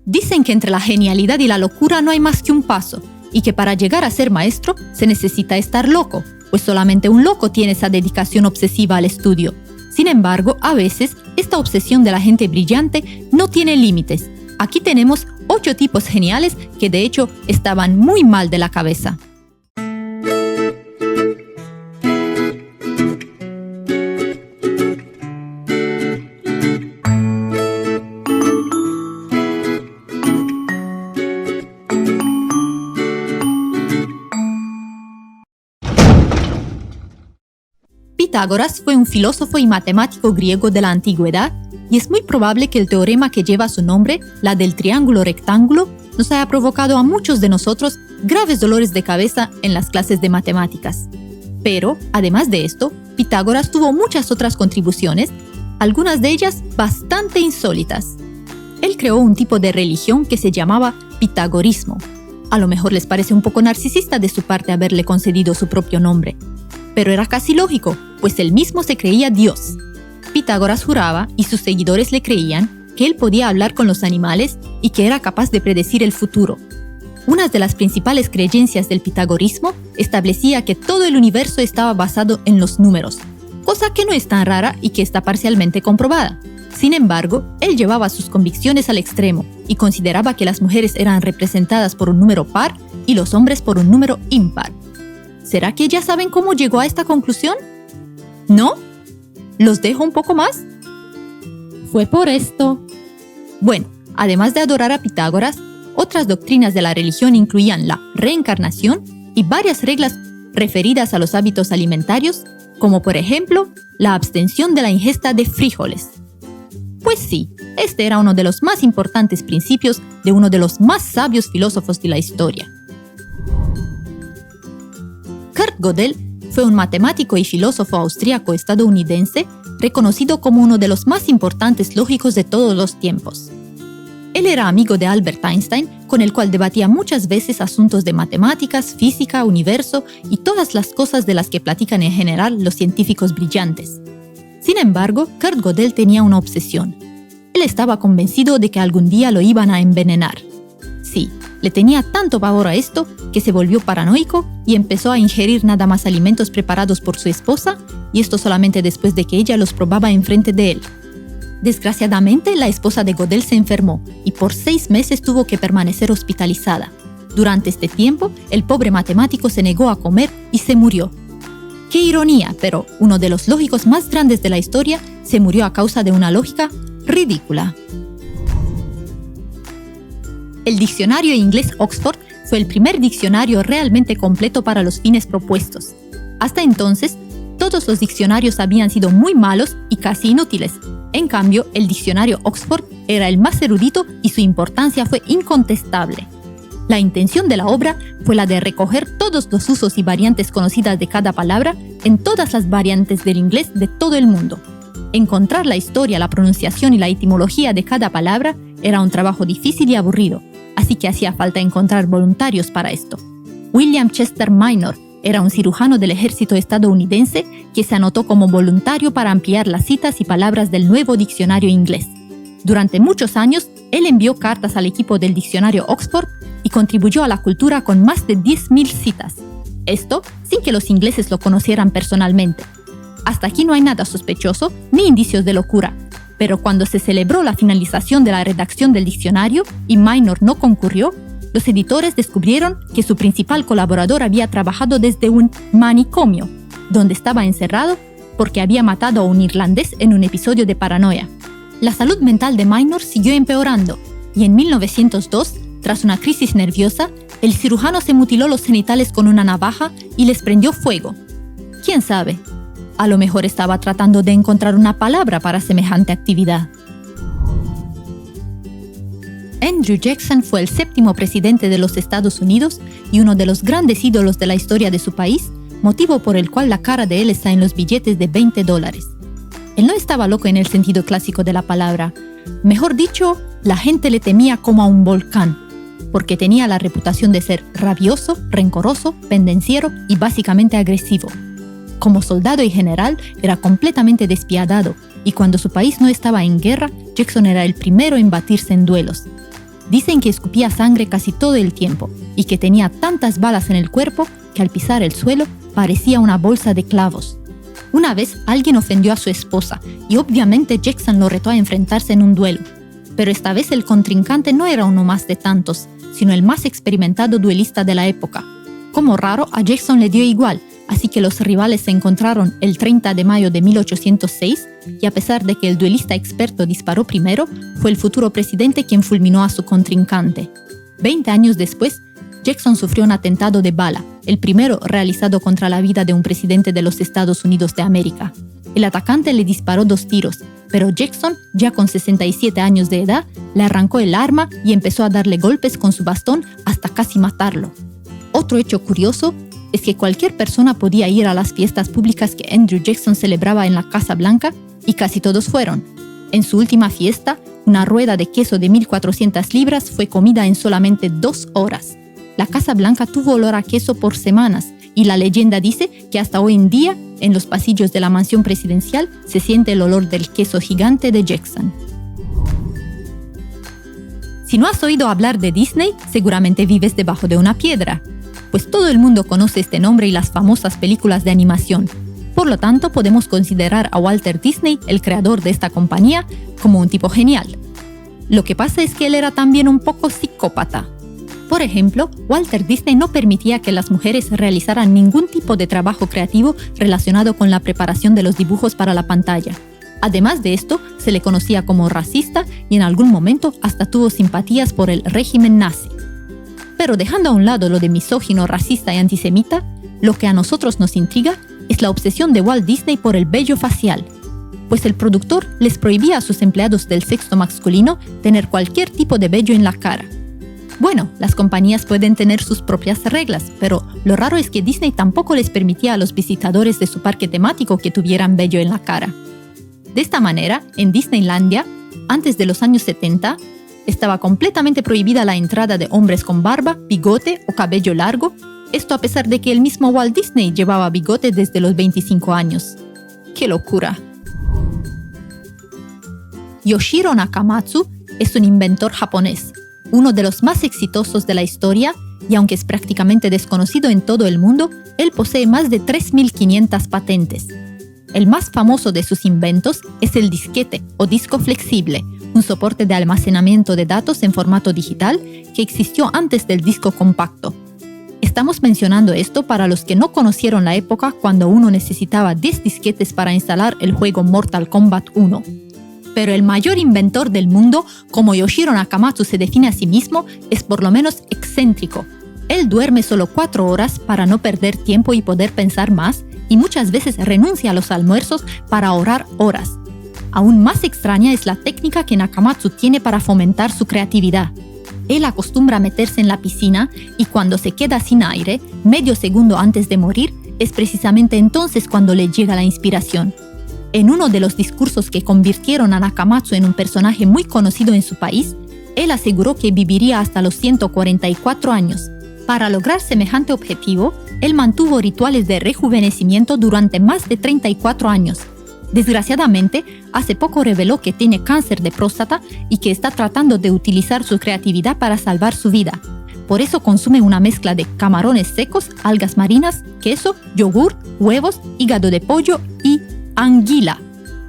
Dicen que entre la genialidad y la locura no hay más que un paso, y que para llegar a ser maestro se necesita estar loco, pues solamente un loco tiene esa dedicación obsesiva al estudio. Sin embargo, a veces, esta obsesión de la gente brillante no tiene límites. Aquí tenemos 8 tipos geniales que de hecho estaban muy mal de la cabeza. Pitágoras fue un filósofo y matemático griego de la antigüedad, y es muy probable que el teorema que lleva su nombre, la del triángulo rectángulo, nos haya provocado a muchos de nosotros graves dolores de cabeza en las clases de matemáticas. Pero, además de esto, Pitágoras tuvo muchas otras contribuciones, algunas de ellas bastante insólitas. Él creó un tipo de religión que se llamaba pitagorismo. A lo mejor les parece un poco narcisista de su parte haberle concedido su propio nombre, pero era casi lógico, pues él mismo se creía Dios. Pitágoras juraba, y sus seguidores le creían, que él podía hablar con los animales y que era capaz de predecir el futuro. Una de las principales creencias del pitagorismo establecía que todo el universo estaba basado en los números, cosa que no es tan rara y que está parcialmente comprobada. Sin embargo, él llevaba sus convicciones al extremo y consideraba que las mujeres eran representadas por un número par y los hombres por un número impar. ¿Será que ya saben cómo llegó a esta conclusión? ¿No? ¿Los dejo un poco más? Fue por esto. Bueno, además de adorar a Pitágoras, otras doctrinas de la religión incluían la reencarnación y varias reglas referidas a los hábitos alimentarios, como por ejemplo, la abstención de la ingesta de frijoles. Pues sí, este era uno de los más importantes principios de uno de los más sabios filósofos de la historia. Kurt Gödel fue un matemático y filósofo austríaco estadounidense reconocido como uno de los más importantes lógicos de todos los tiempos. Él era amigo de Albert Einstein, con el cual debatía muchas veces asuntos de matemáticas, física, universo y todas las cosas de las que platican en general los científicos brillantes. Sin embargo, Kurt Gödel tenía una obsesión. Él estaba convencido de que algún día lo iban a envenenar. Sí, le tenía tanto pavor a esto que se volvió paranoico y empezó a ingerir nada más alimentos preparados por su esposa, y esto solamente después de que ella los probaba enfrente de él. Desgraciadamente, la esposa de Gödel se enfermó y por 6 meses tuvo que permanecer hospitalizada. Durante este tiempo, el pobre matemático se negó a comer y se murió. ¡Qué ironía! Pero uno de los lógicos más grandes de la historia se murió a causa de una lógica ridícula. El diccionario inglés Oxford fue el primer diccionario realmente completo para los fines propuestos. Hasta entonces, todos los diccionarios habían sido muy malos y casi inútiles. En cambio, el diccionario Oxford era el más erudito y su importancia fue incontestable. La intención de la obra fue la de recoger todos los usos y variantes conocidas de cada palabra en todas las variantes del inglés de todo el mundo. Encontrar la historia, la pronunciación y la etimología de cada palabra era un trabajo difícil y aburrido, así que hacía falta encontrar voluntarios para esto. William Chester Minor era un cirujano del ejército estadounidense que se anotó como voluntario para ampliar las citas y palabras del nuevo diccionario inglés. Durante muchos años, él envió cartas al equipo del diccionario Oxford y contribuyó a la cultura con más de 10.000 citas. Esto sin que los ingleses lo conocieran personalmente. Hasta aquí no hay nada sospechoso ni indicios de locura. Pero cuando se celebró la finalización de la redacción del diccionario y Minor no concurrió, los editores descubrieron que su principal colaborador había trabajado desde un manicomio, donde estaba encerrado porque había matado a un irlandés en un episodio de paranoia. La salud mental de Minor siguió empeorando y en 1902, tras una crisis nerviosa, el cirujano se mutiló los genitales con una navaja y les prendió fuego. ¿Quién sabe? A lo mejor estaba tratando de encontrar una palabra para semejante actividad. Andrew Jackson fue el 7º presidente de los Estados Unidos y uno de los grandes ídolos de la historia de su país, motivo por el cual la cara de él está en los billetes de $20. Él no estaba loco en el sentido clásico de la palabra. Mejor dicho, la gente le temía como a un volcán, porque tenía la reputación de ser rabioso, rencoroso, pendenciero y básicamente agresivo. Como soldado y general, era completamente despiadado, y cuando su país no estaba en guerra, Jackson era el primero en batirse en duelos. Dicen que escupía sangre casi todo el tiempo y que tenía tantas balas en el cuerpo que al pisar el suelo parecía una bolsa de clavos. Una vez alguien ofendió a su esposa y obviamente Jackson lo retó a enfrentarse en un duelo. Pero esta vez el contrincante no era uno más de tantos, sino el más experimentado duelista de la época. Como raro, a Jackson le dio igual, así que los rivales se encontraron el 30 de mayo de 1806 y a pesar de que el duelista experto disparó primero, fue el futuro presidente quien fulminó a su contrincante. 20 años después, Jackson sufrió un atentado de bala, el primero realizado contra la vida de un presidente de los Estados Unidos de América. El atacante le disparó 2 tiros, pero Jackson, ya con 67 años de edad, le arrancó el arma y empezó a darle golpes con su bastón hasta casi matarlo. Otro hecho curioso es que cualquier persona podía ir a las fiestas públicas que Andrew Jackson celebraba en la Casa Blanca y casi todos fueron. En su última fiesta, una rueda de queso de 1.400 libras fue comida en solamente 2 horas. La Casa Blanca tuvo olor a queso por semanas y la leyenda dice que hasta hoy en día, en los pasillos de la mansión presidencial, se siente el olor del queso gigante de Jackson. Si no has oído hablar de Disney, seguramente vives debajo de una piedra, pues todo el mundo conoce este nombre y las famosas películas de animación. Por lo tanto, podemos considerar a Walter Disney, el creador de esta compañía, como un tipo genial. Lo que pasa es que él era también un poco psicópata. Por ejemplo, Walter Disney no permitía que las mujeres realizaran ningún tipo de trabajo creativo relacionado con la preparación de los dibujos para la pantalla. Además de esto, se le conocía como racista y en algún momento hasta tuvo simpatías por el régimen nazi. Pero dejando a un lado lo de misógino, racista y antisemita, lo que a nosotros nos intriga es la obsesión de Walt Disney por el vello facial, pues el productor les prohibía a sus empleados del sexo masculino tener cualquier tipo de vello en la cara. Bueno, las compañías pueden tener sus propias reglas, pero lo raro es que Disney tampoco les permitía a los visitadores de su parque temático que tuvieran vello en la cara. De esta manera, en Disneylandia, antes de los años 70, estaba completamente prohibida la entrada de hombres con barba, bigote o cabello largo, esto a pesar de que el mismo Walt Disney llevaba bigote desde los 25 años. ¡Qué locura! Yoshiro Nakamatsu es un inventor japonés, uno de los más exitosos de la historia, y aunque es prácticamente desconocido en todo el mundo, él posee más de 3.500 patentes. El más famoso de sus inventos es el disquete o disco flexible, un soporte de almacenamiento de datos en formato digital que existió antes del disco compacto. Estamos mencionando esto para los que no conocieron la época cuando uno necesitaba 10 disquetes para instalar el juego Mortal Kombat 1. Pero el mayor inventor del mundo, como Yoshiro Nakamatsu se define a sí mismo, es por lo menos excéntrico. Él duerme solo 4 horas para no perder tiempo y poder pensar más, y muchas veces renuncia a los almuerzos para ahorrar horas. Aún más extraña es la técnica que Nakamatsu tiene para fomentar su creatividad. Él acostumbra a meterse en la piscina y cuando se queda sin aire, medio segundo antes de morir, es precisamente entonces cuando le llega la inspiración. En uno de los discursos que convirtieron a Nakamatsu en un personaje muy conocido en su país, él aseguró que viviría hasta los 144 años. Para lograr semejante objetivo, él mantuvo rituales de rejuvenecimiento durante más de 34 años. Desgraciadamente, hace poco reveló que tiene cáncer de próstata y que está tratando de utilizar su creatividad para salvar su vida. Por eso consume una mezcla de camarones secos, algas marinas, queso, yogur, huevos, hígado de pollo y anguila.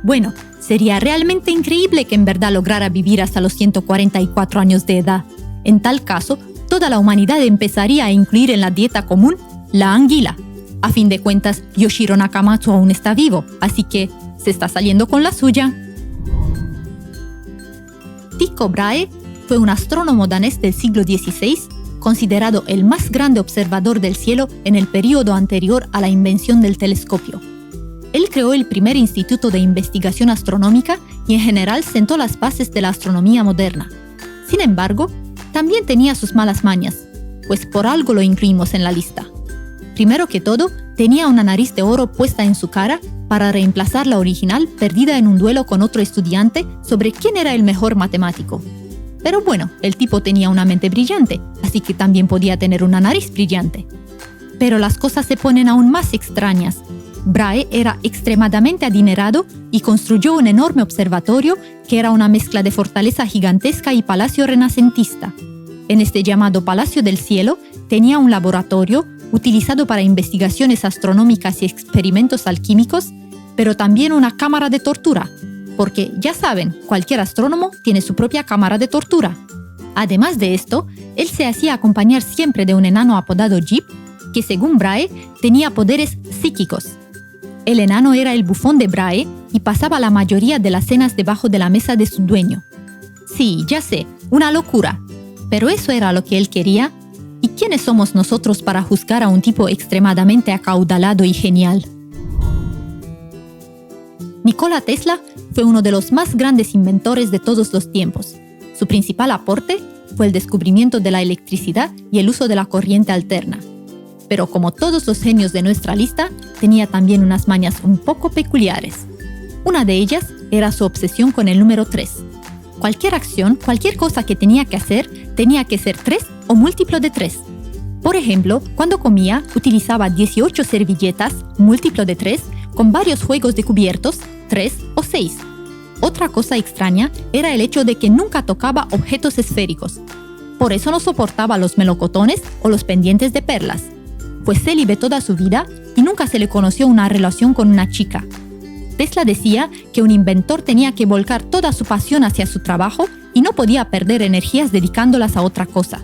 Bueno, sería realmente increíble que en verdad lograra vivir hasta los 144 años de edad. En tal caso, toda la humanidad empezaría a incluir en la dieta común la anguila. A fin de cuentas, Yoshiro Nakamatsu aún está vivo, así que se está saliendo con la suya. Tycho Brahe fue un astrónomo danés del siglo XVI, considerado el más grande observador del cielo en el período anterior a la invención del telescopio. Él creó el primer instituto de investigación astronómica y en general sentó las bases de la astronomía moderna. Sin embargo, también tenía sus malas mañas, pues por algo lo incluimos en la lista. Primero que todo, tenía una nariz de oro puesta en su cara para reemplazar la original perdida en un duelo con otro estudiante sobre quién era el mejor matemático. Pero bueno, el tipo tenía una mente brillante, así que también podía tener una nariz brillante. Pero las cosas se ponen aún más extrañas, Brahe era extremadamente adinerado y construyó un enorme observatorio que era una mezcla de fortaleza gigantesca y palacio renacentista. En este llamado Palacio del Cielo tenía un laboratorio utilizado para investigaciones astronómicas y experimentos alquímicos, pero también una cámara de tortura, porque ya saben, cualquier astrónomo tiene su propia cámara de tortura. Además de esto, él se hacía acompañar siempre de un enano apodado Jeep, que según Brahe tenía poderes psíquicos. El enano era el bufón de Brahe y pasaba la mayoría de las cenas debajo de la mesa de su dueño. Sí, ya sé, una locura. Pero eso era lo que él quería. ¿Y quiénes somos nosotros para juzgar a un tipo extremadamente acaudalado y genial? Nikola Tesla fue uno de los más grandes inventores de todos los tiempos. Su principal aporte fue el descubrimiento de la electricidad y el uso de la corriente alterna. Pero como todos los genios de nuestra lista, tenía también unas mañas un poco peculiares. Una de ellas era su obsesión con el número 3. Cualquier acción, cualquier cosa que tenía que ser 3 o múltiplo de 3. Por ejemplo, cuando comía, utilizaba 18 servilletas, múltiplo de 3, con varios juegos de cubiertos, 3 o 6. Otra cosa extraña era el hecho de que nunca tocaba objetos esféricos. Por eso no soportaba los melocotones o los pendientes de perlas. Fue célibe toda su vida y nunca se le conoció una relación con una chica. Tesla decía que un inventor tenía que volcar toda su pasión hacia su trabajo y no podía perder energías dedicándolas a otra cosa.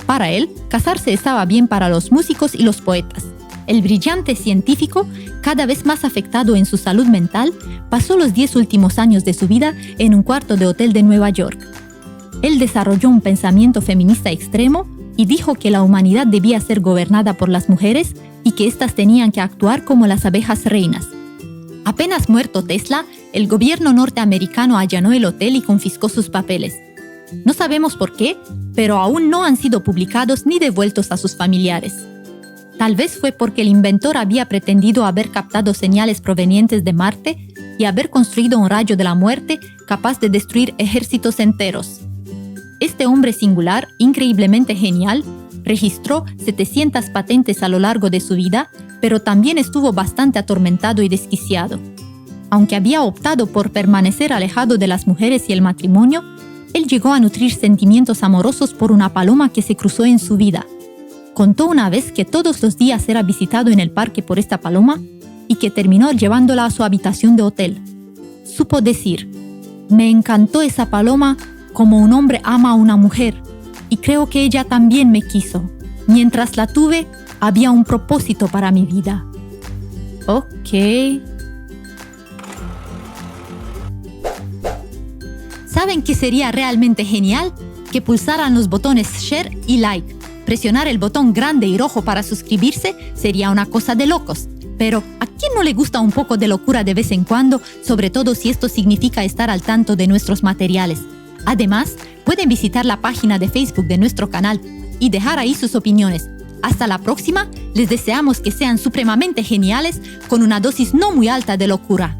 Para él, casarse estaba bien para los músicos y los poetas. El brillante científico, cada vez más afectado en su salud mental, pasó los 10 últimos años de su vida en un cuarto de hotel de Nueva York. Él desarrolló un pensamiento feminista extremo y dijo que la humanidad debía ser gobernada por las mujeres y que éstas tenían que actuar como las abejas reinas. Apenas muerto Tesla, el gobierno norteamericano allanó el hotel y confiscó sus papeles. No sabemos por qué, pero aún no han sido publicados ni devueltos a sus familiares. Tal vez fue porque el inventor había pretendido haber captado señales provenientes de Marte y haber construido un rayo de la muerte capaz de destruir ejércitos enteros. Este hombre singular, increíblemente genial, registró 700 patentes a lo largo de su vida, pero también estuvo bastante atormentado y desquiciado. Aunque había optado por permanecer alejado de las mujeres y el matrimonio, él llegó a nutrir sentimientos amorosos por una paloma que se cruzó en su vida. Contó una vez que todos los días era visitado en el parque por esta paloma y que terminó llevándola a su habitación de hotel. Supo decir: «Me encantó esa paloma como un hombre ama a una mujer, y creo que ella también me quiso. Mientras la tuve, había un propósito para mi vida». Ok. ¿Saben qué sería realmente genial? Que pulsaran los botones Share y Like. Presionar el botón grande y rojo para suscribirse sería una cosa de locos. Pero, ¿a quién no le gusta un poco de locura de vez en cuando, sobre todo si esto significa estar al tanto de nuestros materiales? Además, pueden visitar la página de Facebook de nuestro canal y dejar ahí sus opiniones. Hasta la próxima, les deseamos que sean supremamente geniales con una dosis no muy alta de locura.